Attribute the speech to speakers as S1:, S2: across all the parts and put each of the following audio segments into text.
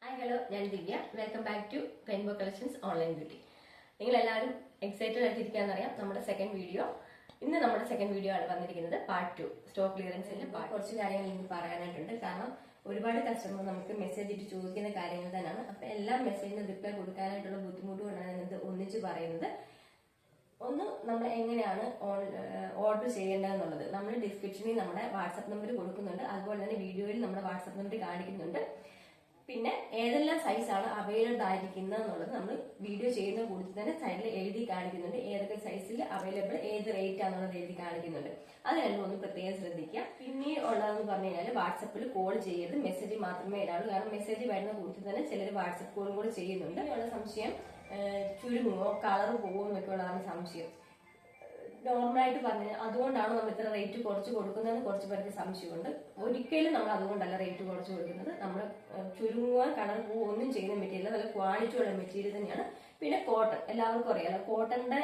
S1: Hi hello, ഞാൻ Divya. Welcome back to rainbow collections online beauty. നിങ്ങളെല്ലാവരും excited ആയിട്ടിരിക്കാന്നറിയാം നമ്മുടെ സെക്കൻഡ് വീഡിയോ. ഇന്ന് നമ്മുടെ സെക്കൻഡ് വീഡിയോ ആണ് വന്നിരിക്കുന്നത് പാർട്ട് 2 സ്റ്റോക്ക് ക്ലിയറൻസിന്റെ കുറച്ച് കാര്യങ്ങൾ എനിക്ക് പറയാനായിട്ടുണ്ട്. കാരണം ഒരുപാട് കസ്റ്റമർ നമുക്ക് മെസ്സേജ് ഇട്ട് ചോദിക്കുന്ന കാര്യങ്ങൾ തന്നെയാണ്. അപ്പൊ എല്ലാ മെസ്സേജിന് റിപ്ലൈ കൊടുക്കാനായിട്ടുള്ള ബുദ്ധിമുട്ട് കൊണ്ടാണ് ഞാനിത് ഒന്നിച്ച് പറയുന്നത്. ഒന്ന്, നമ്മൾ എങ്ങനെയാണ് ഓർഡർ ചെയ്യേണ്ടതെന്നുള്ളത് നമ്മൾ ഡിസ്ക്രിപ്ഷനിൽ നമ്മുടെ വാട്സ്ആപ്പ് നമ്പർ കൊടുക്കുന്നുണ്ട്. അതുപോലെ തന്നെ വീഡിയോയിൽ നമ്മുടെ വാട്സ്ആപ്പ് നമ്പർ കാണിക്കുന്നുണ്ട്. പിന്നെ ഏതെല്ലാം സൈസാണ് അവൈലബിൾ ആയിരിക്കുന്നത് എന്നുള്ളത് നമ്മൾ വീഡിയോ ചെയ്യുന്ന കൂടി തന്നെ സൈഡിൽ എഴുതി കാണിക്കുന്നുണ്ട്. ഏതൊക്കെ സൈസിൽ അവൈലബിൾ, ഏത് റേറ്റ് ആണെന്നുള്ളത് എഴുതി കാണിക്കുന്നുണ്ട്. അത് രണ്ടും ഒന്ന് പ്രത്യേകം ശ്രദ്ധിക്കുക. പിന്നെ ഉള്ളതെന്ന് പറഞ്ഞു കഴിഞ്ഞാൽ വാട്സപ്പിൽ കോൾ ചെയ്യരുത്, മെസ്സേജ് മാത്രമേ ഇടാവുള്ളൂ. കാരണം മെസ്സേജ് വരുന്ന കൂടി തന്നെ ചിലർ വാട്സപ്പ് കോളും കൂടെ ചെയ്യുന്നുണ്ട്. ഉള്ള സംശയം ചുരുങ്ങുമോ, കളർ പോകുമോ എന്നൊക്കെ ഉള്ളതാണ് സംശയം. നോർമലായിട്ട് പറഞ്ഞു അതുകൊണ്ടാണ് നമ്മൾ ഇത്ര റേറ്റ് കുറച്ച് കൊടുക്കുന്നതെന്ന് കുറച്ച് പേർക്ക് സംശയമുണ്ട്. ഒരിക്കലും നമ്മൾ അതുകൊണ്ടല്ല റേറ്റ് കുറച്ച് കൊടുക്കുന്നത്. നമ്മൾ ചുരുങ്ങുക, കളർ പോവുക ഒന്നും ചെയ്യുന്ന മെറ്റീരിയൽ നല്ല ക്വാളിറ്റി ഉള്ള മെറ്റീരിയൽ തന്നെയാണ്. പിന്നെ കോട്ടൺ എല്ലാവർക്കും അറിയാലോ. കോട്ടന്റെ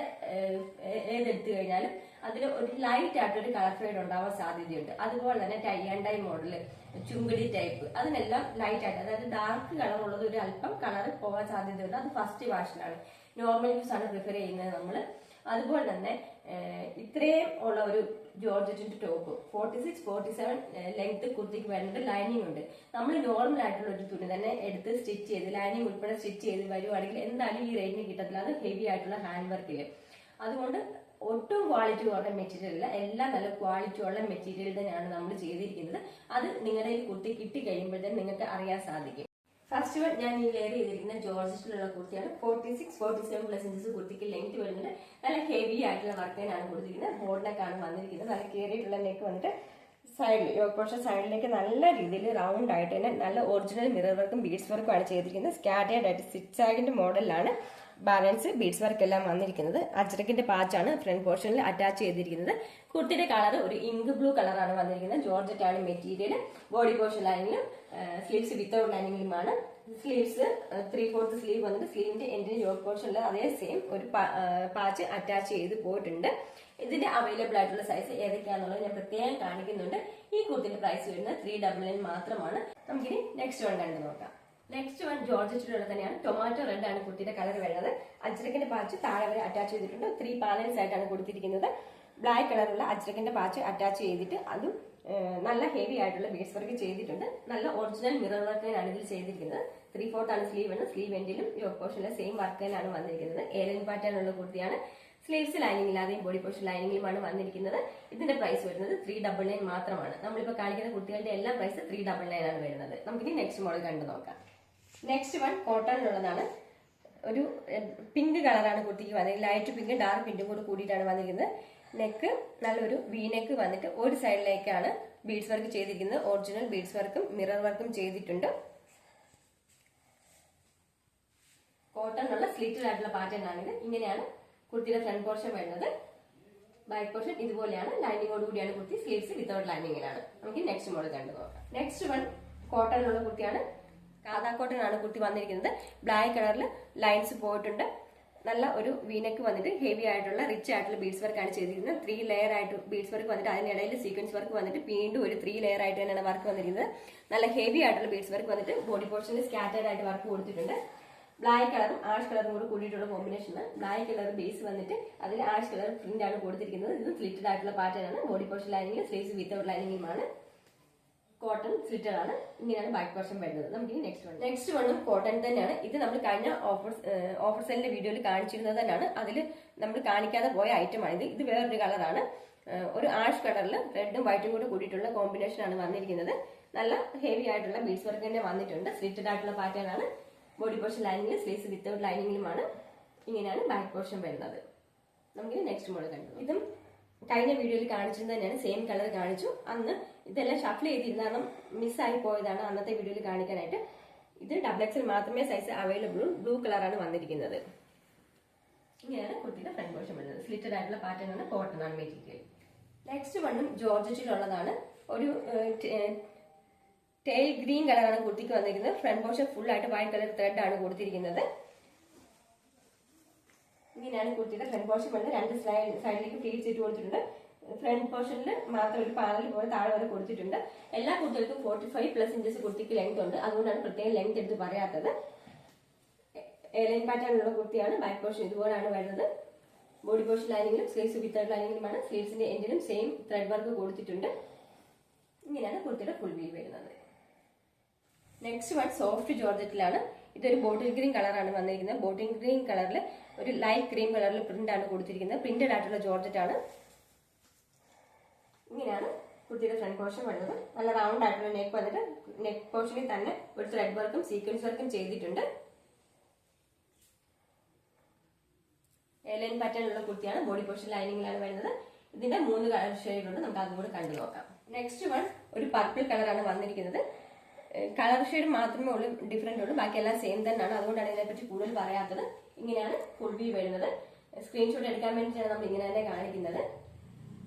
S1: ഏതെടുത്തു കഴിഞ്ഞാലും അതിൽ ഒരു ലൈറ്റ് ആയിട്ടൊരു കളർ ഫെയ്ഡ് ഉണ്ടാവാൻ സാധ്യതയുണ്ട്. അതുപോലെ തന്നെ ടൈ ആൻഡ് ഡൈ മോഡല്, ചുങ്കടി ടൈപ്പ്, അതിനെല്ലാം ലൈറ്റ് ആയിട്ട്, അതായത് ഡാർക്ക് കളർ ഉള്ളത് ഒരു അല്പം കളർ പോകാൻ സാധ്യതയുണ്ട്. അത് ഫസ്റ്റ് വാഷിനാണ്, നോർമൽ യൂസ് ആണ് പ്രിഫർ ചെയ്യുന്നത് നമ്മൾ. അതുപോലെ തന്നെ ഇത്രയും ഉള്ള ഒരു ജോർജറ്റിന്റെ ടോപ്പ് 46-47 ലെങ്ത് കുർത്തിക്ക് വരുന്നുണ്ട്. ലൈനിങ് ഉണ്ട്. നമ്മൾ നോർമൽ ആയിട്ടുള്ള ഒരു തുണി തന്നെ എടുത്ത് സ്റ്റിച്ച് ചെയ്ത് ലൈനിങ് ഉൾപ്പെടെ സ്റ്റിച്ച് ചെയ്ത് വരുവാണെങ്കിൽ എന്തായാലും ഈ റേറ്റിന് കിട്ടത്തില്ല. അത് ഹെവി ആയിട്ടുള്ള ഹാൻഡ് വർക്കില്. അതുകൊണ്ട് ഒട്ടും ക്വാളിറ്റി കുറഞ്ഞ മെറ്റീരിയൽ അല്ല, എല്ലാം നല്ല ക്വാളിറ്റി ഉള്ള മെറ്റീരിയൽ തന്നെയാണ് നമ്മൾ ചെയ്തിരിക്കുന്നത്. അത് നിങ്ങളുടെ ഈ കുർത്തി കിട്ടി കഴിയുമ്പോഴത്തേനും നിങ്ങൾക്ക് അറിയാൻ സാധിക്കും. ഫസ്റ്റ് വൺ ഞാൻ ഈ വെയർ ചെയ്തിരിക്കുന്ന ജോർജറ്റിലുള്ള കുർത്തിയാണ്. 46-47 പ്ലസ് ഇഞ്ചസ് കുർത്തിക്ക് ലെങ്ത് വരുന്നുണ്ട്. നല്ല ഹെവി ആയിട്ടുള്ള വർക്കിനാണ് കൊടുത്തിരിക്കുന്നത്. ബോർഡ് നെക്കാണ് വന്നിരിക്കുന്നത്. നല്ല കയറിയിട്ടുള്ള നെക്ക് വന്നിട്ട് സൈഡിൽ യോക്ക് പോർഷൻ സൈഡിലേക്ക് നല്ല രീതിയിൽ റൗണ്ട് ആയിട്ട് തന്നെ നല്ല ഒറിജിനൽ മിറർ വർക്കും ബീഡ്സ് വർക്കും ആണ് ചെയ്തിരിക്കുന്നത്. സ്കാറ്റേർഡ് ആയിട്ട് സിക്സ് ആഗിന്റെ മോഡലിലാണ് ബാലൻസ് ബീഡ്സ് വർക്ക് എല്ലാം വന്നിരിക്കുന്നത്. അജ്രക്കിന്റെ പാച്ചാണ് ഫ്രണ്ട് പോർഷനിൽ അറ്റാച്ച് ചെയ്തിരിക്കുന്നത്. കുർത്തിയുടെ കളർ ഒരു ഇങ്ക് ബ്ലൂ കളറാണ് വന്നിരിക്കുന്നത്. ജോർജറ്റ് ആണ് മെറ്റീരിയൽ. ബോഡി പോർഷൻ ലൈനിലും സ്ലീവ്സ് വിത്തൗട്ട് ലൈനിങ്ങിലുമാണ്. സ്ലീവ്സ് 3/4 സ്ലീവ് വന്നിട്ട് സ്ലീവിന്റെ എൻഡിന് യോക്ക് പോർഷനിൽ അതേ സെയിം ഒരു പാച്ച് അറ്റാച്ച് ചെയ്ത് പോയിട്ടുണ്ട്. ഇതിന്റെ അവൈലബിൾ ആയിട്ടുള്ള സൈസ് ഏതൊക്കെയാണെന്നുള്ളത് ഞാൻ പ്രത്യേകം കാണിക്കുന്നുണ്ട്. ഈ കുർത്തിന്റെ പ്രൈസ് വരുന്നത് 399 മാത്രമാണ്. നമുക്കിനി നെക്സ്റ്റ് വൺ കണ്ടു നോക്കാം. നെക്സ്റ്റ് വൺ ജോർജറ്റിലുള്ള തന്നെയാണ്. ടൊമാറ്റോ റെഡ് ആണ് കുർത്തിയുടെ കളർ വരുന്നത്. അജ്രക്കിന്റെ പാച്ച് താഴെ വരെ അറ്റാച്ച് ചെയ്തിട്ടുണ്ട്. 3 പാനൽസ് ആയിട്ടാണ് കൊടുത്തിരിക്കുന്നത്. ബ്ലാക്ക് കളറുള്ള അജ്രക്കിന്റെ പാച്ച് അറ്റാച്ച് ചെയ്തിട്ട് അതും നല്ല ഹെവി ആയിട്ടുള്ള ബീഡ്സ് വർക്ക് ചെയ്തിട്ടുണ്ട്. നല്ല ഒറിജിനൽ മിറർ വർക്കിനാണ് ഇതിൽ ചെയ്തിരിക്കുന്നത്. 3/4 ആണ് സ്ലീവ് ആണ്. സ്ലീവ് എൻഡിലും യോക്ക് പോർഷനിലെ സെയിം വർക്കിനാണ് വന്നിരിക്കുന്നത്. ഏലിയൻ പാറ്റേൺ ഉള്ള കുർത്തിയാണ്. സ്ലീവ്സ് ലൈനിങ് ഇല്ലാതെയും ബോഡി പോർഷൻ ലൈനിങ്ങിലുമാണ് വന്നിരിക്കുന്നത്. ഇതിന്റെ പ്രൈസ് വരുന്നത് 399 മാത്രമാണ്. നമ്മളിപ്പോൾ കാണിക്കുന്ന കുർത്തികളുടെ എല്ലാ പ്രൈസ് 399 ആണ് വരുന്നത്. നമുക്കിനി നെക്സ്റ്റ് മോഡൽ കണ്ടു നോക്കാം. നെക്സ്റ്റ് വൺ കോട്ടണിലുള്ളതാണ്. ഒരു പിങ്ക് കളറാണ് കുർത്തിക്ക് വന്നിരിക്കുന്നത്. ലൈറ്റ് പിങ്ക് ഡാർക്ക് പിങ്കും കൂടെ കൂടിയിട്ടാണ് വന്നിരിക്കുന്നത്. നെക്ക് നല്ലൊരു വി നെക്ക് വന്നിട്ട് ഒരു സൈഡിലേക്കാണ് ബീഡ്സ് വർക്ക് ചെയ്തിരിക്കുന്നത്. ഒറിജിനൽ ബീഡ്സ് വർക്കും മിറർ വർക്കും ചെയ്തിട്ടുണ്ട്. കോട്ടണിലുള്ള സ്ലിറ്റഡ് ആയിട്ടുള്ള പാറ്റേൺ ആണിത്. ഇങ്ങനെയാണ് കുർത്തിയുടെ ഫ്രണ്ട് പോർഷൻ വരുന്നത്. ബാക്ക് പോർഷൻ ഇതുപോലെയാണ്. ലൈനിങ്ങോട് കൂടിയാണ് കുർത്തി. Sleeves without ലൈനിങ്ങിലാണ്. നമുക്ക് നെക്സ്റ്റ് മോഡൽ കണ്ടു നോക്കാം. നെക്സ്റ്റ് വൺ കോട്ടണിലുള്ള കുർത്തിയാണ്. കാതാ കോട്ടൺ ആണ് കുർത്തി വന്നിരിക്കുന്നത്. ബ്ലാക്ക് കളറിൽ ലൈൻസ് പോയിട്ടുണ്ട്. നല്ല ഒരു വീനക്ക് വന്നിട്ട് ഹെവി ആയിട്ടുള്ള റിച്ച് ആയിട്ടുള്ള ബീഡ്സ് വർക്ക് ആണ് ചെയ്തിരിക്കുന്നത്. 3 ലെയർ ആയിട്ട് ബീഡ്സ് വർക്ക് വന്നിട്ട് അതിനിടയിൽ സീക്വൻസ് വർക്ക് വന്നിട്ട് വീണ്ടും ഒരു 3 ലെയർ ആയിട്ട് തന്നെയാണ് വർക്ക് വന്നിരിക്കുന്നത്. നല്ല ഹെവി ആയിട്ടുള്ള ബീഡ്സ് വർക്ക് വന്നിട്ട് ബോഡി പോർഷനിൽ സ്കാറ്റേർഡ് ആയിട്ട് വർക്ക് കൊടുത്തിട്ടുണ്ട്. ബ്ലാക്ക് കളറും ആഷ് കളറും കൂടെ കൂടിയിട്ടുള്ള കോമ്പിനേഷനാണ്. ബ്ലാക്ക് കളർ ബേസ് വന്നിട്ട് അതിൽ ആഷ് കളർ പ്രിന്റ് ആണ് കൊടുത്തിരിക്കുന്നത്. ഇത് സ്ലിറ്റഡ് ആയിട്ടുള്ള പാറ്റേൺ ആണ്. ബോഡി പോർഷൻ ലൈനിങ്ങിൽ സ്ലീവ്സ് വിത്തൗട്ട് ലൈനിങ്ങുമാണ്. കോട്ടൺ സ്ലിറ്റഡ് ആണ്. ഇങ്ങനെയാണ് ബാക്ക് പോർഷൻ വരുന്നത്. നമുക്ക് നെക്സ്റ്റ് വണ്ണും കോട്ടൺ തന്നെയാണ്. ഇത് നമ്മൾ കഴിഞ്ഞ ഓഫർ സെല്ലിന്റെ വീഡിയോയിൽ കാണിച്ചിരുന്നത് തന്നെയാണ്. അതിൽ നമ്മൾ കാണിക്കാതെ പോയ ഐറ്റം ആണ്. ഇത് വേറൊരു കളറാണ്. ഒരു ആഷ് കളറിൽ റെഡും വൈറ്റും കൂടെ കൂടിയിട്ടുള്ള കോമ്പിനേഷൻ ആണ് വന്നിരിക്കുന്നത്. നല്ല ഹെവി ആയിട്ടുള്ള ബീഡ്സ് വർക്ക് തന്നെ വന്നിട്ടുണ്ട്. സ്ലിറ്റഡ് ആയിട്ടുള്ള പാറ്റേൺ ആണ്. ബോഡി പോർഷൻ ലൈനിങ്ങിൽ സ്ലീവ്സ് വിത്തൗട്ട് ലൈനിങ്ങിലുമാണ്. ഇങ്ങനെയാണ് ബാക്ക് പോർഷൻ വരുന്നത്. നമുക്ക് നെക്സ്റ്റ് മോഡൽ കണ്ടു. ഇതും കഴിഞ്ഞ വീഡിയോയിൽ കാണിച്ചിരുന്നത് തന്നെയാണ്. സെയിം കളർ കാണിച്ചു. അന്ന് ഇതെല്ലാം ഷഫിൾ ചെയ്തിരുന്നാണ്, മിസ്സായി പോയതാണ് അന്നത്തെ വീഡിയോയിൽ കാണിക്കാനായിട്ട്. ഇത് XXL മാത്രമേ സൈസ് അവൈലബിൾ. ബ്ലൂ കളറാണ് വന്നിരിക്കുന്നത്. ഇങ്ങനെയാണ് കുർത്തിയുടെ ഫ്രണ്ട് പോർഷൻ വരുന്നത്. സ്ലിറ്റഡ് ആയിട്ടുള്ള പാറ്റേൺ ആണ്. കോട്ടൺ ആണ് മെറ്റീരിയൽ. നെക്സ്റ്റ് വണ്ണും ജോർജറ്റിലുള്ളതാണ്. ഒരു ടെയിൽ ഗ്രീൻ കളറാണ് കുർത്തിക്ക് വന്നിരിക്കുന്നത്. ഫ്രണ്ട് പോർഷൻ ഫുൾ ആയിട്ട് വൈറ്റ് കളർ ത്രെഡ് ആണ് കൊടുത്തിരിക്കുന്നത്. ഇങ്ങനെയാണ് കുർത്തിയുടെ ഫ്രണ്ട് പോർഷൻ വരുന്നത്. 2 സൈഡിലേക്ക് ഫ്ലീറ്റ്സ് ഇട്ട് കൊടുത്തിട്ടുണ്ട്. ഫ്രണ്ട് പോർഷനിൽ മാത്രം ഒരു പാനൽ പോലെ താഴെ വരെ കൊടുത്തിട്ടുണ്ട്. എല്ലാ കുർത്തികൾക്കും 45+ ഇഞ്ചസ് കുർത്തിക്ക് ലെങ്ത് ഉണ്ട്. അതുകൊണ്ടാണ് പ്രത്യേകം ലെങ്ത് എടുത്ത് പറയാത്തത്. എയർലൈൻ പാറ്റേണിലുള്ള കുർത്തിയാണ്. ബാക്ക് പോർഷൻ ഇതുപോലെയാണ് വരുന്നത്. ബോഡി പോർഷൻ ലൈനിങ്ങിലും സ്ലീവ്സ് വിത്തൗട്ട് ലൈനിങ്ങിലുമാണ്. സ്ലീവ്സിന്റെ എൻഡിലും സെയിം ത്രെഡ് വർക്ക് കൊടുത്തിട്ടുണ്ട്. ഇങ്ങനെയാണ് കുർത്തിയുടെ ഫുൾ വ്യൂ വരുന്നത്. നെക്സ്റ്റ് വൺ സോഫ്റ്റ് ജോർജറ്റിലാണ്. ഇതൊരു ബോട്ടിൽ ഗ്രീൻ കളറാണ് വന്നിരിക്കുന്നത്. ബോട്ടിൽ ഗ്രീൻ കളറിൽ ഒരു ലൈറ്റ് ക്രീം കളറിൽ പ്രിന്റ് ആണ് കൊടുത്തിരിക്കുന്നത്. പ്രിന്റഡ് ആയിട്ടുള്ള ജോർജറ്റ് ആണ്. ഇങ്ങനെയാണ് കുർത്തിയുടെ ഫ്രണ്ട് പോർഷൻ വരുന്നത്. നല്ല റൗണ്ട് ആയിട്ടുള്ള നെക്ക് വന്നിട്ട് നെക്ക് പോർഷനിൽ തന്നെ ഒരു ത്രെഡ് വർക്കും സീക്വൻസ് വർക്കും ചെയ്തിട്ടുണ്ട്. എയർലൈൻ പാറ്റേണിലുള്ള കുർത്തിയാണ്. ബോഡി പോർഷൻ ലൈനിങ്ങിലാണ് വരുന്നത്. ഇതിന്റെ 3 കളർ ഷെയ്ഡ് ഉണ്ട്. നമുക്ക് അതും കൂടെ കണ്ടു നോക്കാം. നെക്സ്റ്റ് വൺ ഒരു പർപ്പിൾ കളറാണ് വന്നിരിക്കുന്നത്. കളർ ഷെയ്ഡ് മാത്രമേ ഉള്ളൂ ഡിഫറെന്റ് ഉള്ളൂ. ബാക്കി എല്ലാം സെയിം തന്നെയാണ്. അതുകൊണ്ടാണ് ഇതിനെപ്പറ്റി കൂടുതൽ പറയാത്തത്. ഇങ്ങനെയാണ് ഫുൾ വ്യൂ വരുന്നത്. സ്ക്രീൻഷോട്ട് എടുക്കാൻ വേണ്ടിയിട്ടാണ് നമ്മൾ ഇങ്ങനെ തന്നെ കാണിക്കുന്നത്.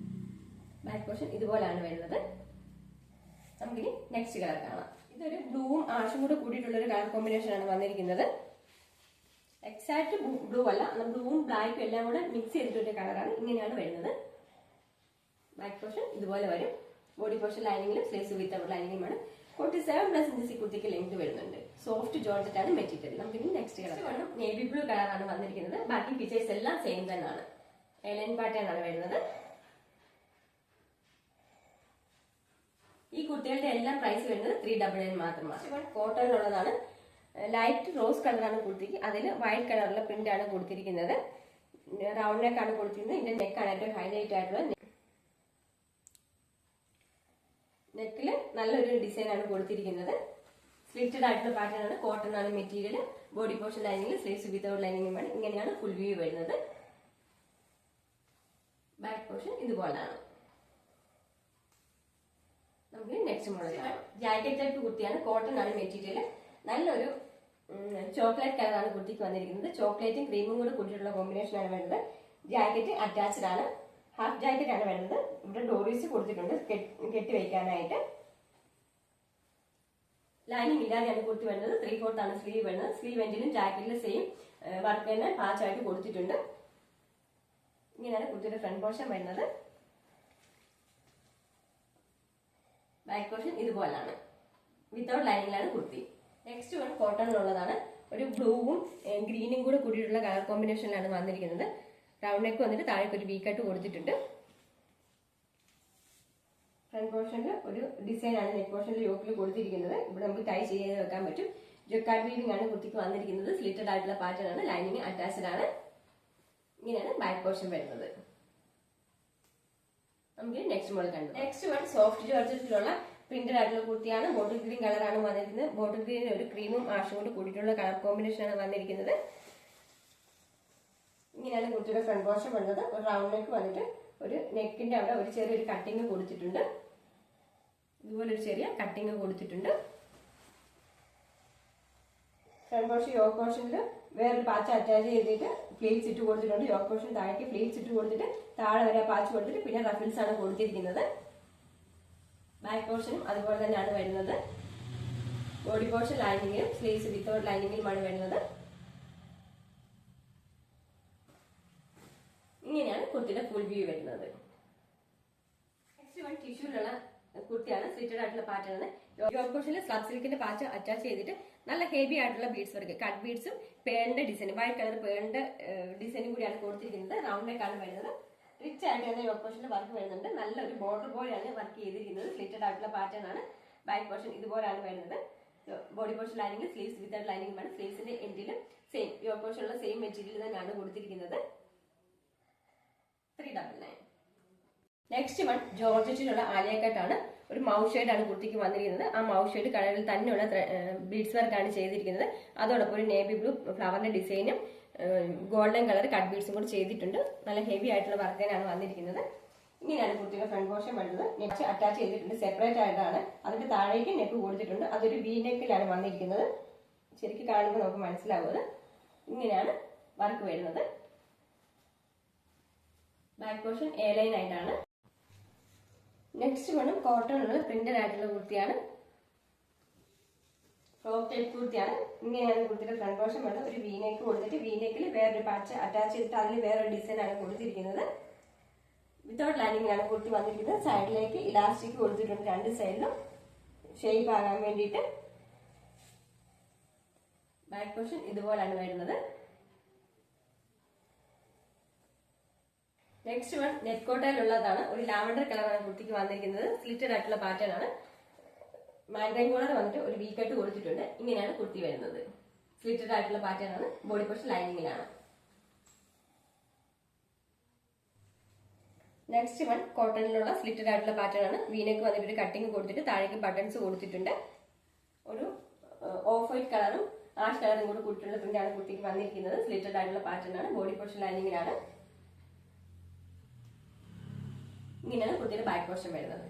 S1: ബാക്ക് പോർഷൻ ഇതുപോലെയാണ് വരുന്നത്. നമുക്കിനി നെക്സ്റ്റ് കളർ കാണാം. ഇതൊരു ബ്ലൂവും ആഷും കൂടെ കൂടിയിട്ടുള്ള ഒരു കളർ കോമ്പിനേഷൻ ആണ് വന്നിരിക്കുന്നത്. എക്സാക്ട് ബ്ലൂ അല്ല, ബ്ലൂവും ബ്ലാക്കും എല്ലാം കൂടെ മിക്സ് ചെയ്തിട്ടൊരു കളറാണ്. ഇങ്ങനെയാണ് വരുന്നത്. ബാക്ക് പോർഷൻ ഇതുപോലെ വരും. ബോഡി പോർഷൻ ലൈനിങ്ങിലും സ്ലീവ്സ് വിത്തൗട്ട് ലൈനിങ്ങുമാണ്. 47+ ഇഞ്ചസ് ഈ കുർത്തിക്ക് ലെങ്ത് വരുന്നുണ്ട്. സോഫ്റ്റ് ജോർജറ്റ് ആണ് മെറ്റീരിയൽ. നമുക്ക് ഇനി നെക്സ്റ്റ് കളർ വേണം. നേവി ബ്ലൂ കളറാണ് വന്നിരിക്കുന്നത്. ബാക്കി ഫീച്ചേഴ്സ് എല്ലാം സെയിം തന്നെയാണ്. എയർലൈൻ പാറ്റേൺ ആണ് വരുന്നത്. ഈ കുർത്തികളുടെ എല്ലാം പ്രൈസ് വരുന്നത് 399 മാത്രമാണ്. കോട്ടണിലുള്ളതാണ്. ലൈറ്റ് റോസ് കളറാണ് കുർത്തിക്ക്. അതിൽ വൈറ്റ് കളറിലെ പ്രിന്റ് ആണ് കൊടുത്തിരിക്കുന്നത്. റൗണ്ട് നെക്ക് ആണ് കൊടുത്തിരിക്കുന്നത്. ഇതിന്റെ നെക്കാണ് ഏറ്റവും ഹൈലൈറ്റ് ആയിട്ടുള്ളത്. നെക്കില് നല്ലൊരു ഡിസൈൻ ആണ് കൊടുത്തിരിക്കുന്നത്. സ്ലിറ്റഡ് ആയിട്ടുള്ള പാറ്റേൺ ആണ്. കോട്ടൺ ആണ് മെറ്റീരിയൽ. ബോഡി പോർഷൻ ലൈനിങ്ങിൽ സ്ലീവ്സ് വിത്തൗട്ട് ലൈനിങ്ങുമാണ്. ഇങ്ങനെയാണ് ഫുൾ വ്യൂ വരുന്നത്. ബാക്ക് പോർഷൻ ഇതുപോലെയാണ്. നമുക്ക് നെക്സ്റ്റ് മോഡൽ കാണാം. ജാക്കറ്റ് ടൈപ്പ് കുർത്തിയാണ്. കോട്ടൺ ആണ് മെറ്റീരിയൽ. നല്ലൊരു ചോക്ലേറ്റ് കളറാണ് കുർത്തിക്ക് വന്നിരിക്കുന്നത്. ചോക്ലേറ്റും ക്രീമും കൂടെ കൂട്ടിയിട്ടുള്ള കോമ്പിനേഷൻ ആണ് വരുന്നത്. ജാക്കറ്റ് അറ്റാച്ച്ഡ് ആണ്. ഹാഫ് ജാക്കറ്റ് ആണ് വരുന്നത്. ഇവിടെ ഡോറീസ് കൊടുത്തിട്ടുണ്ട് കെട്ടി വയ്ക്കാനായിട്ട്. ലൈനിങ് ഇല്ലാതെയാണ് കുർത്തി വരുന്നത്. 3/4 ആണ് സ്ലീവ് വരുന്നത്. സ്ലീവ് എൻഡിലും ജാക്കറ്റിലും സെയിം വർക്ക് തന്നെ പാച്ചായിട്ട് കൊടുത്തിട്ടുണ്ട്. ഇങ്ങനെയാണ് കുർത്തിയുടെ ഫ്രണ്ട് പോർഷൻ വരുന്നത്. ബാക്ക് പോർഷൻ ഇതുപോലാണ്. വിത്തൗട്ട് ലൈനിങ്ങിലാണ് കുർത്തി. നെക്സ്റ്റ് വൺ കോട്ടണിലുള്ളതാണ്. ഒരു ബ്ലൂവും ഗ്രീനും കൂടെ കൂടിയിട്ടുള്ള കളർ കോമ്പിനേഷനിലാണ് വന്നിരിക്കുന്നത്. റൗണ്ട് നെക്ക് വന്നിട്ട് താഴേക്ക് ഒരു വി കട്ട് കൊടുത്തിട്ടുണ്ട്. ഫ്രണ്ട് പോർഷനിൽ ഒരു ഡിസൈൻ ആണ് നെക്ക് പോർഷനിൽ യോക്കിൽ കൊടുത്തിരിക്കുന്നത്. ഇവിടെ നമുക്ക് ടൈ ചെയ്ത് വെക്കാൻ പറ്റും. ജൊക്കാർഡ് വീവിംഗ് ആണ് കുർത്തിക്ക് വന്നിരിക്കുന്നത്. സ്ലിറ്റഡ് ആയിട്ടുള്ള പാറ്റേൺ ആണ്. ലൈനിങ് അറ്റാച്ച്ഡ് ആണ്. ഇങ്ങനെയാണ് ബാക്ക് പോർഷൻ വരുന്നത്. നമുക്ക് നെക്സ്റ്റ് മോഡൽ കണ്ടു. നെക്സ്റ്റ് വൺ സോഫ്റ്റ് ജോർജറ്റിലുള്ള പ്രിന്റഡ് ആയിട്ടുള്ള കുർത്തിയാണ്. ബോട്ടിൽ ഗ്രീൻ കളറാണ് വന്നിരിക്കുന്നത്. ബോട്ടിൽ ഗ്രീനിൽ ഒരു ക്രീമും ആഷും കൊണ്ട് കൂടിയിട്ടുള്ള കളർ കോമ്പിനേഷൻ ആണ് വന്നിരിക്കുന്നത്. ഇങ്ങനെയാണ് കുർത്തിയുടെ ഫ്രണ്ട് പോർഷൻ വരുന്നത്. ഒരു റൗണ്ട് നെക്ക് വന്നിട്ട് ഒരു നെക്കിന്റെ അവിടെ ഒരു ചെറിയൊരു കട്ടിങ് കൊടുത്തിട്ടുണ്ട്. ഇതുപോലെ ഒരു ചെറിയ കട്ടിങ് കൊടുത്തിട്ടുണ്ട്. ഫ്രണ്ട് പോർഷൻ യോക്ക് പോർഷനിൽ വേറൊരു പാച്ച് അറ്റാച്ച് ചെയ്തിട്ട് പ്ലീറ്റ്സ് ഇട്ട് കൊടുത്തിട്ടുണ്ട്. യോക്ക് പോർഷൻ താഴേക്ക് പ്ലീറ്റ്സ് ഇട്ട് കൊടുത്തിട്ട് താഴെ വരെ പാച്ച് കൊടുത്തിട്ട് പിന്നെ റഫിൾസ് ആണ് കൊടുത്തിരിക്കുന്നത്. ബാക്ക് പോർഷനും അതുപോലെ തന്നെയാണ് വരുന്നത്. ബോഡി പോർഷൻ ലൈനിങ്ങിലും സ്ലീവ്സ് വിത്തൗട്ട് ലൈനിങ്ങിലുമാണ് വരുന്നത്. ഇങ്ങനെയാണ് കുർത്തിയുടെ ഫുൾ വ്യൂ വരുന്നത്. നെക്സ്റ്റ് വൺ ടിഷ്യൂലുള്ള കുർത്തിയാണ്. സ്ലിറ്റഡ് ആയിട്ടുള്ള പാറ്റേൺ ആണ്. യോക്ക് പോർഷനിൽ സ്ലബ് സിൽക്കിന്റെ പാച്ച് അറ്റാച്ച് ചെയ്തിട്ട് നല്ല ഹെവി ആയിട്ടുള്ള ബീഡ്സ് വർക്ക്, കട്ട് ബീഡ്സും പേളിന്റെ ഡിസൈൻ, വൈറ്റ് കളർ പേളിന്റെ ഡിസൈനും കൂടിയാണ് കൊടുത്തിരിക്കുന്നത്. റൗണ്ട് നെക്ക് ആണ് വരുന്നത്. റിച്ച് ആയിട്ട് തന്നെ യോക്ക് പോർഷനിൽ വർക്ക് വരുന്നുണ്ട്. നല്ലൊരു ബോർഡർ പോലെയാണ് വർക്ക് ചെയ്തിരിക്കുന്നത്. സ്ലിറ്റഡ് ആയിട്ടുള്ള പാറ്റേൺ ആണ്. ബാക്ക് പോർഷൻ ഇതുപോലെയാണ് വരുന്നത്. Body portion lining sleeves without lining ആണ്. സ്ലീവ്സിന്റെ എൻഡിലും സെയിം യോക്ക് പോർഷനുള്ള സെയിം മെറ്റീരിയൽ തന്നെയാണ് കൊടുത്തിരിക്കുന്നത്. 399. നെക്സ്റ്റ് വൺ ജോർജറ്റിലുള്ള ആലിയ കട്ട് ആണ്. ഒരു മൗത്ത് ഷെയ്ഡ് ആണ് കുർത്തിക്ക് വന്നിരിക്കുന്നത്. ആ മൗത്ത് ഷെയ്ഡ് കളറിൽ തന്നെയുള്ള ബീഡ്സ് വർക്ക് ആണ് ചെയ്തിരിക്കുന്നത്. അതോടൊപ്പം ഒരു നേവി ബ്ലൂ ഫ്ലവറിന്റെ ഡിസൈനും ഗോൾഡൻ കളർ കട്ട് ബീഡ്സും കൂടി ചെയ്തിട്ടുണ്ട്. നല്ല ഹെവി ആയിട്ടുള്ള വർക്ക് തന്നെയാണ് വന്നിരിക്കുന്നത്. ഇങ്ങനെയാണ് കുർത്തിയുടെ ഫ്രണ്ട് പോർഷൻ വരുന്നത്. നെക്ക് അറ്റാച്ച് ചെയ്തിട്ടുണ്ട്. സെപ്പറേറ്റ് ആയിട്ടാണ്. അതിന്റെ താഴേക്ക് നെക്ക് കൊടുത്തിട്ടുണ്ട്. അതൊരു വി നെക്കിലാണ് വന്നിരിക്കുന്നത്. ശരിക്കും കാണുമ്പോൾ നമുക്ക് മനസ്സിലാവുന്നത്. ഇങ്ങനെയാണ് വർക്ക് വരുന്നത്. ബാക്ക് പോർഷൻ എ ലൈൻ ആയിട്ടാണ്. നെക്സ്റ്റ് വേണം കോട്ടണിലുള്ള പ്രിന്റഡ് ആയിട്ടുള്ള കുർത്തിയാണ്. ഫ്രോക്ക് ടൈപ്പ് കുർത്തിയാണ്. ഇങ്ങനെയാണ് കുർത്തിയുടെ ഫ്രണ്ട് പോർഷൻ വരുന്നത്. ഒരു വി നെക്ക് കൊടുത്തിട്ട് വി നെക്കിൽ വേറൊരു പാച്ച് അറ്റാച്ച് ചെയ്തിട്ട് അതിൽ വേറൊരു ഡിസൈൻ ആണ് കൊടുത്തിരിക്കുന്നത്. വിത്തൗട്ട് ലൈനിങ്ങിലാണ് കുർത്തി വന്നിരിക്കുന്നത്. സൈഡിലേക്ക് ഇലാസ്റ്റിക് കൊടുത്തിട്ടുണ്ട്, രണ്ട് സൈഡിലും ഷേപ്പ് ആകാൻ വേണ്ടിയിട്ട്. ബാക്ക് പോർഷൻ ഇതുപോലാണ് വരുന്നത്. നെക്സ്റ്റ് വൺ നെറ്റ് കോട്ടയിലുള്ളതാണ്. ഒരു ലാവൻഡർ കളറാണ് കുർത്തിക്ക് വന്നിരിക്കുന്നത്. സ്ലിറ്റഡ് ആയിട്ടുള്ള പാറ്റേൺ ആണ്. മാൻഡൈൻ കോളർ വന്നിട്ട് ഒരു വി കട്ട് കൊടുത്തിട്ടുണ്ട്. ഇങ്ങനെയാണ് കുർത്തി വരുന്നത്. സ്ലിറ്റഡ് ആയിട്ടുള്ള പാറ്റേൺ ആണ്. ബോഡി പോർഷൻ ലൈനിങ്ങിലാണ്. നെക്സ്റ്റ് വൺ കോട്ടണിലുള്ള സ്ലിറ്റഡ് ആയിട്ടുള്ള പാറ്റേൺ ആണ്. വീനക്ക് വന്നിട്ട് ഒരു കട്ടിങ് കൊടുത്തിട്ട് താഴേക്ക് ബട്ടൺസ് കൊടുത്തിട്ടുണ്ട്. ഒരു ഓഫ് വൈറ്റ് കളറും ആഷ് കളറും കൂടെ കൂട്ടിയുള്ള പ്രിന്റാണ് കുർത്തിക്ക് വന്നിരിക്കുന്നത്. സ്ലിറ്റഡ് ആയിട്ടുള്ള പാറ്റേൺ ആണ്. ബോഡി പോർഷൻ ലൈനിങ്ങിലാണ്. ഇങ്ങനെയാണ് കുർത്തിയുടെ ബാക്ക് പോർഷൻ വരുന്നത്.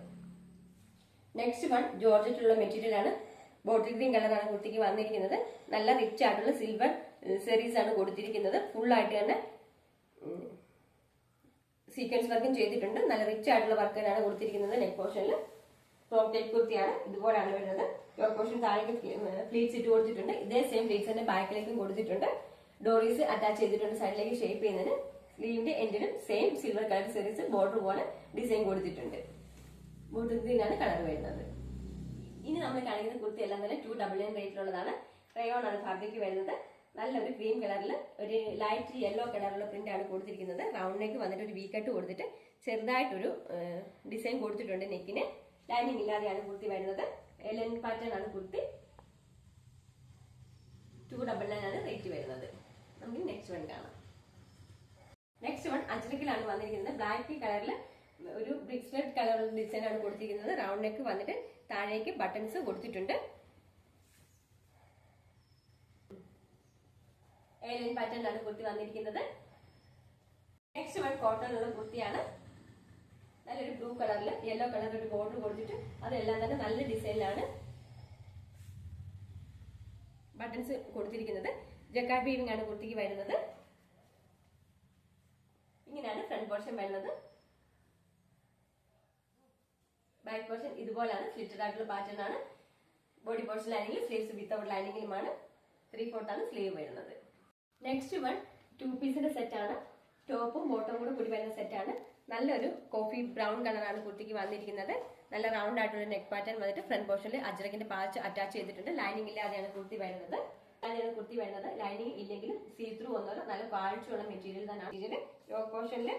S1: നെക്സ്റ്റ് വൺ ജോർജറ്റിലുള്ള മെറ്റീരിയൽ ആണ്. ബോട്ടിൽ ഗ്രീൻ കളറാണ് കുർത്തിക്ക് വന്നിരിക്കുന്നത്. നല്ല റിച്ച് ആയിട്ടുള്ള സിൽവർ സെറീസ് ആണ് കൊടുത്തിരിക്കുന്നത്. ഫുൾ ആയിട്ട് തന്നെ സീക്വൻസ് വർക്കും ചെയ്തിട്ടുണ്ട്. നല്ല റിച്ച് ആയിട്ടുള്ള വർക്ക് തന്നെയാണ് കൊടുത്തിരിക്കുന്നത്. നെക്ക് പോർഷനിൽ ഫ്രോക്ക് നെക്ക് കുർത്തിയാണ്. ഇതുപോലെയാണ് വരുന്നത്. യോക്ക് പോർഷൻ താഴേക്ക് ഫ്ലീറ്റ്സ് ഇട്ട് കൊടുത്തിട്ടുണ്ട്. ഇതേ സെയിം ഫ്ലീറ്റ്സ് തന്നെ ബാക്കിലേക്കും കൊടുത്തിട്ടുണ്ട്. ഡോറീസ് അറ്റാച്ച് ചെയ്തിട്ടുണ്ട് സൈഡിലേക്ക് ഷേപ്പ് ചെയ്യുന്നതിന്. സ്ലീവിന്റെ എൻഡിലും സെയിം സിൽവർ കളർ സെറീസ് ബോർഡർ പോലെ ഡിസൈൻ കൊടുത്തിട്ടുണ്ട്. ബോട്ടിൽ ഗ്രീൻ ആണ് കളർ വരുന്നത്. ഇനി നമ്മൾ കാണിക്കുന്ന കുർത്തി എല്ലാം തന്നെ 299 റേറ്റിലുള്ളതാണ്. റയോൺ ആണ് ഫാബ്രിക് വരുന്നത്. നല്ലൊരു ക്രീം കളറിൽ ഒരു ലൈറ്റ് യെല്ലോ കളറുള്ള പ്രിന്റ് ആണ് കൊടുത്തിരിക്കുന്നത്. റൗണ്ട് നെക്ക് വന്നിട്ട് ഒരു വി കട്ട് കൊടുത്തിട്ട് ചെറുതായിട്ടൊരു ഡിസൈൻ കൊടുത്തിട്ടുണ്ട് നെക്കിന്. ലൈനിങ് ഇല്ലാതെയാണ് കുർത്തി വരുന്നത്. എലൻ പാറ്റേൺ ആണ് കുർത്തി. 299 ആണ് റേറ്റ് വരുന്നത്. നമുക്ക് നെക്സ്റ്റ് വൺ കാണാം. നെക്സ്റ്റ് വൺ അജ്രക്കിലാണ് വന്നിരിക്കുന്നത്. ബ്ലാക്ക് കളറിൽ ഒരു ബ്രിക്സ് റെഡ് കളറുള്ള ഡിസൈൻ ആണ് കൊടുത്തിരിക്കുന്നത്. റൗണ്ട് നെക്ക് വന്നിട്ട് താഴേക്ക് ബട്ടൺസ് കൊടുത്തിട്ടുണ്ട്. ഏലിയൻ പാറ്റേണിലാണ് കുർത്തി വന്നിരിക്കുന്നത്. നെക്സ്റ്റ് വൺ കോട്ടണിലുള്ള കുർത്തിയാണ്. നല്ലൊരു ബ്ലൂ കളറിൽ യെല്ലോ കളറിൽ ഒരു ബോർഡർ കൊടുത്തിട്ട് അതെല്ലാം തന്നെ നല്ല ഡിസൈനിലാണ് ബട്ടൺസ് കൊടുത്തിരിക്കുന്നത്. ജക്കാർഡ് വീവിംഗ് ആണ് കുർത്തിക്ക് വരുന്നത്. ഇങ്ങനെയാണ് ഫ്രണ്ട് പോർഷൻ വരുന്നത്. ബാക്ക് പോർഷൻ ഇതുപോലാണ്. സ്ലിറ്റഡ് ആയിട്ടുള്ള പാറ്റേൺ ആണ്. ബോഡി പോർഷൻ ലൈനിങ്ങിൽ സ്ലീവ്സ് വിത്തൗട്ട് ലൈനിങ്ങിലുമാണ്. 3/4 ആണ് സ്ലീവ് വരുന്നത്. നെക്സ്റ്റ് വൺ 2 പീസിന്റെ സെറ്റ് ആണ്. ടോപ്പും ബോട്ടവും കൂടെ കൂടി വരുന്ന സെറ്റ് ആണ്. നല്ലൊരു കോഫി ബ്രൗൺ കളറാണ് കുർത്തിക്ക് വന്നിരിക്കുന്നത്. നല്ല റൗണ്ട് ആയിട്ടുള്ള നെക്ക് പാറ്റേൺ വന്നിട്ട് ഫ്രണ്ട് പോർഷനിൽ അജ്രക്കിന്റെ പാച്ച് അറ്റാച്ച് ചെയ്തിട്ടുണ്ട്. ലൈനിങ് ഇല്ലാതെയാണ് കുർത്തി വരുന്നത്. ലൈനിങ് ഇല്ലെങ്കിലും സീ ത്രൂ ഒന്നോ നല്ല ക്വാളിറ്റിയുള്ള മെറ്റീരിയൽ തന്നെയാണ്. യോക്ക് പോർഷനിൽ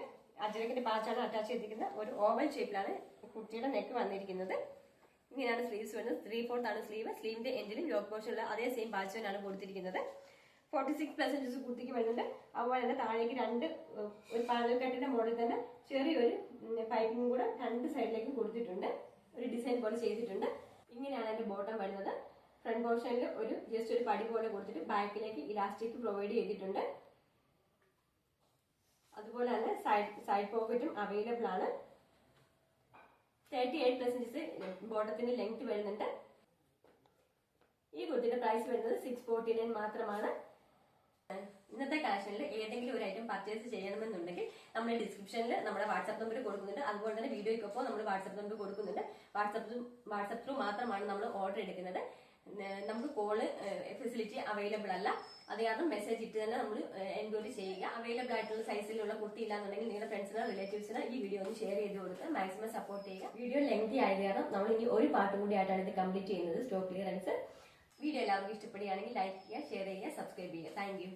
S1: അജ്രക്കിന്റെ പാച്ചാണ് അറ്റാച്ച് ചെയ്തിരിക്കുന്നത്. ഒരു ഓവൽ ഷേപ്പിലാണ് കുർത്തിയുടെ നെക്ക് വന്നിരിക്കുന്നത്. ഇങ്ങനെയാണ് സ്ലീവ്സ് വരുന്നത്. 3/4 ആണ് സ്ലീവ്. സ്ലീവിന്റെ എൻഡിലും യോക്ക് പോർഷനിൽ അതേ സെയിം പാച്ച് തന്നെയാണ് കൊടുത്തിരിക്കുന്നത്. 46% കുർത്തിക്ക് വരുന്നുണ്ട്. അതുപോലെ തന്നെ താഴേക്ക് ഒരു പാനൽ കട്ടിന്റെ മോഡൽ തന്നെ ചെറിയൊരു പൈപ്പിംഗ് കൂടെ രണ്ട് സൈഡിലേക്കും കൊടുത്തിട്ടുണ്ട്. ഒരു ഡിസൈൻ പോലെ ചെയ്തിട്ടുണ്ട്. ഇങ്ങനെയാണ് അതിന്റെ ബോട്ടം വരുന്നത്. ഫ്രണ്ട് പോർഷനിൽ ജസ്റ്റ് ഒരു പടി പോലെ കൊടുത്തിട്ട് ബാക്കിലേക്ക് ഇലാസ്റ്റിക് പ്രൊവൈഡ് ചെയ്തിട്ടുണ്ട്. അതുപോലെ തന്നെ സൈഡ് പോക്കറ്റും അവൈലബിൾ ആണ്. 38% ബോട്ടത്തിന്റെ ലെങ്ത് വരുന്നുണ്ട്. ഈ കുർത്തിയുടെ പ്രൈസ് വരുന്നത് 649 മാത്രമാണ്. ഇന്നത്തെ കളക്ഷനിൽ ഏതെങ്കിലും ഒരു ഐറ്റം പർച്ചേസ് ചെയ്യണമെന്നുണ്ടെങ്കിൽ നമ്മൾ ഡിസ്ക്രിപ്ഷനിൽ നമ്മുടെ വാട്സ്ആപ്പ് നമ്പർ കൊടുക്കുന്നുണ്ട്. അതുപോലെ തന്നെ വീഡിയോയ്ക്കൊപ്പം നമ്മൾ വാട്സ്ആപ്പ് നമ്പർ കൊടുക്കുന്നുണ്ട്. വാട്സ്ആപ്പ് ത്രൂ മാത്രമാണ് നമ്മൾ ഓർഡർ എടുക്കുന്നത്. നമുക്ക് കോള് ഫെസിലിറ്റി അവൈലബിൾ അല്ല. അത് കാരണം മെസ്സേജ് ഇട്ട് തന്നെ നമ്മൾ എൻക്വയറി ചെയ്യുക. അവൈലബിൾ ആയിട്ടുള്ള സൈസിലുള്ള കുർത്തി ഇല്ലാന്നുണ്ടെങ്കിൽ നിങ്ങളുടെ ഫ്രണ്ട്സിനോ റിലേറ്റീവ്സിനോ ഈ വീഡിയോ ഒന്ന് ഷെയർ ചെയ്ത് കൊടുത്ത് മാക്സിമം സപ്പോർട്ട് ചെയ്യുക. വീഡിയോ ലെങ്തി ആയത് കാരണം നമ്മൾ ഇനി ഒരു പാർട്ടും കൂടി ആയിട്ടാണ് ഇത് കംപ്ലീറ്റ് ചെയ്യുന്നത്. സ്റ്റോക്ക് ക്ലിയറൻസ് വീഡിയോ എല്ലാവർക്കും ഇഷ്ടപ്പെടുകയാണെങ്കിൽ ലൈക്ക് ചെയ്യുക, ഷെയർ ചെയ്യുക, സബ്സ്ക്രൈബ് ചെയ്യുക. Thank you.